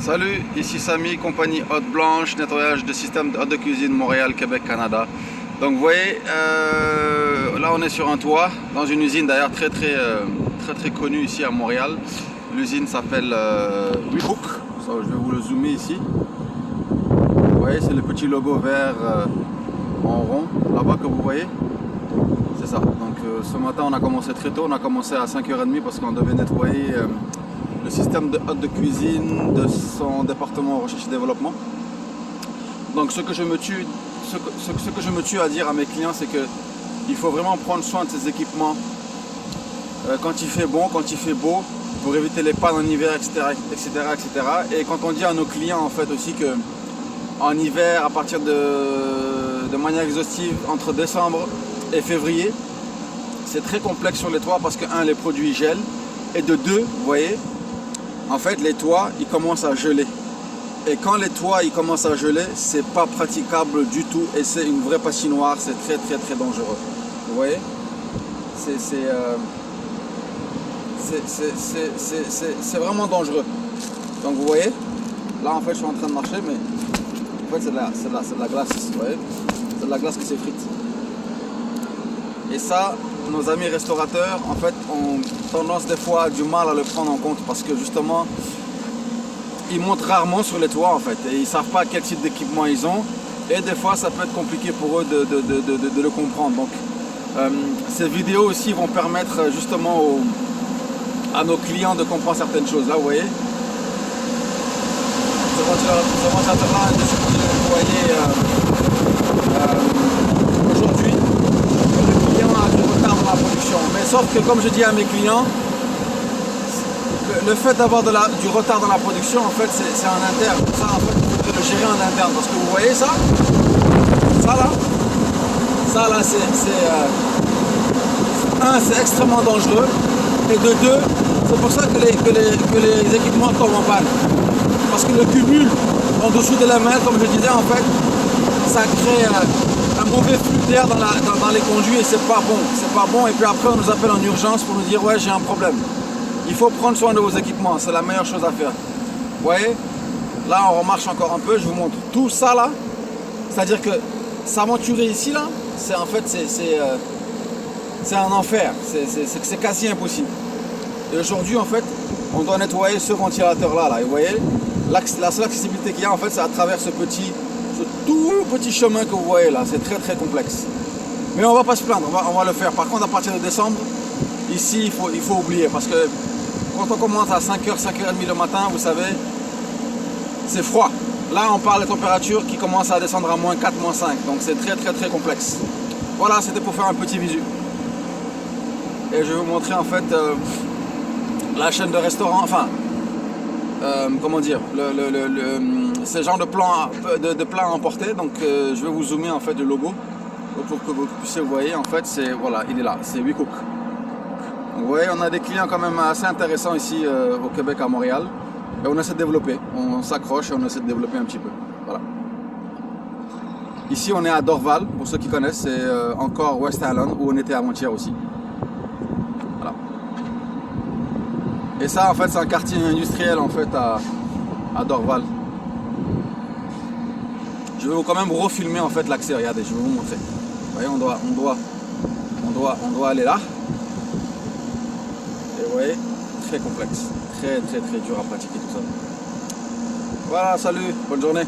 Salut, ici Samy, compagnie Hôte Blanche, nettoyage de système de hôte de cuisine Montréal, Québec, Canada. Donc vous voyez, là on est sur un toit, dans une usine d'ailleurs très connue ici à Montréal. L'usine s'appelle WeCook, je vais vous le zoomer ici. Vous voyez, c'est le petit logo vert en rond, là-bas que vous voyez. C'est ça, donc ce matin on a commencé très tôt, on a commencé à 5h30 parce qu'on devait nettoyer le système de hôte de cuisine de son département recherche et développement. Donc ce que je me tue à dire à mes clients, c'est que il faut vraiment prendre soin de ces équipements quand il fait bon, quand il fait beau, pour éviter les pannes en hiver, etc. Et quand on dit à nos clients en fait aussi que en hiver, à partir de manière exhaustive, entre décembre et février, c'est très complexe sur les toits parce que un, les produits gèlent, et de deux, vous voyez, en fait les toits ils commencent à geler. Et quand les toits ils commencent à geler, c'est pas praticable du tout et c'est une vraie patinoire, c'est très dangereux. Vous voyez, c'est vraiment dangereux. Donc vous voyez, là en fait je suis en train de marcher, mais en fait c'est de la glace, vous voyez, c'est de la glace qui s'effrite. Et ça, nos amis restaurateurs en fait ont tendance des fois du mal à le prendre en compte parce que justement ils montent rarement sur les toits en fait et ils savent pas quel type d'équipement ils ont et des fois ça peut être compliqué pour eux de le comprendre. Donc ces vidéos aussi vont permettre justement à nos clients de comprendre certaines choses. Là vous voyez, ce ventilateur-là est dessus pour nettoyer aujourd'hui. Le client a du retard dans la production, mais sauf que comme je dis à mes clients, le fait d'avoir du retard dans la production, en fait, c'est en interne. Ça, en fait, il faudrait le gérer en interne. Parce que vous voyez ça là, c'est extrêmement dangereux. Et de deux, c'est pour ça que les équipements tombent en panne. Parce que le cumul en dessous de la main, comme je disais, en fait, ça crée un mauvais flux d'air dans les conduits et c'est pas bon. C'est pas bon. Et puis après, on nous appelle en urgence pour nous dire ouais, j'ai un problème. Il faut prendre soin de vos équipements, c'est la meilleure chose à faire. Vous voyez, là on remarche encore un peu, je vous montre tout ça là. C'est-à-dire que s'aventurer ici là, c'est en fait c'est un enfer, c'est quasi impossible. Et aujourd'hui en fait, on doit nettoyer ce ventilateur là. Et vous voyez, la seule accessibilité qu'il y a en fait, c'est à travers ce tout petit chemin que vous voyez là. C'est très complexe. Mais on va pas se plaindre, on va le faire. Par contre, à partir de décembre, ici il faut oublier parce que quand on commence à 5h, 5h30 le matin, vous savez, c'est froid. Là, on parle de températures qui commencent à descendre à -4, -5. Donc c'est très complexe. Voilà, c'était pour faire un petit visu. Et je vais vous montrer en fait la chaîne de restaurants, enfin, comment dire, ce genre de plats à emporter. Donc je vais vous zoomer en fait le logo pour que vous puissiez vous voyez. En fait, voilà, il est là, c'est WeCook. Vous voyez, on a des clients quand même assez intéressants ici au Québec, à Montréal. Et on essaie de développer, on s'accroche et on essaie de développer un petit peu. Voilà. Ici, on est à Dorval, pour ceux qui connaissent, c'est encore West Island, où on était avant-hier aussi. Voilà. Et ça, en fait, c'est un quartier industriel, en fait, à Dorval. Je vais quand même refilmer, en fait, l'accès. Regardez, je vais vous montrer. Vous voyez, on doit aller là. Vous voyez, très complexe, très dur à pratiquer tout ça. Voilà, salut, bonne journée.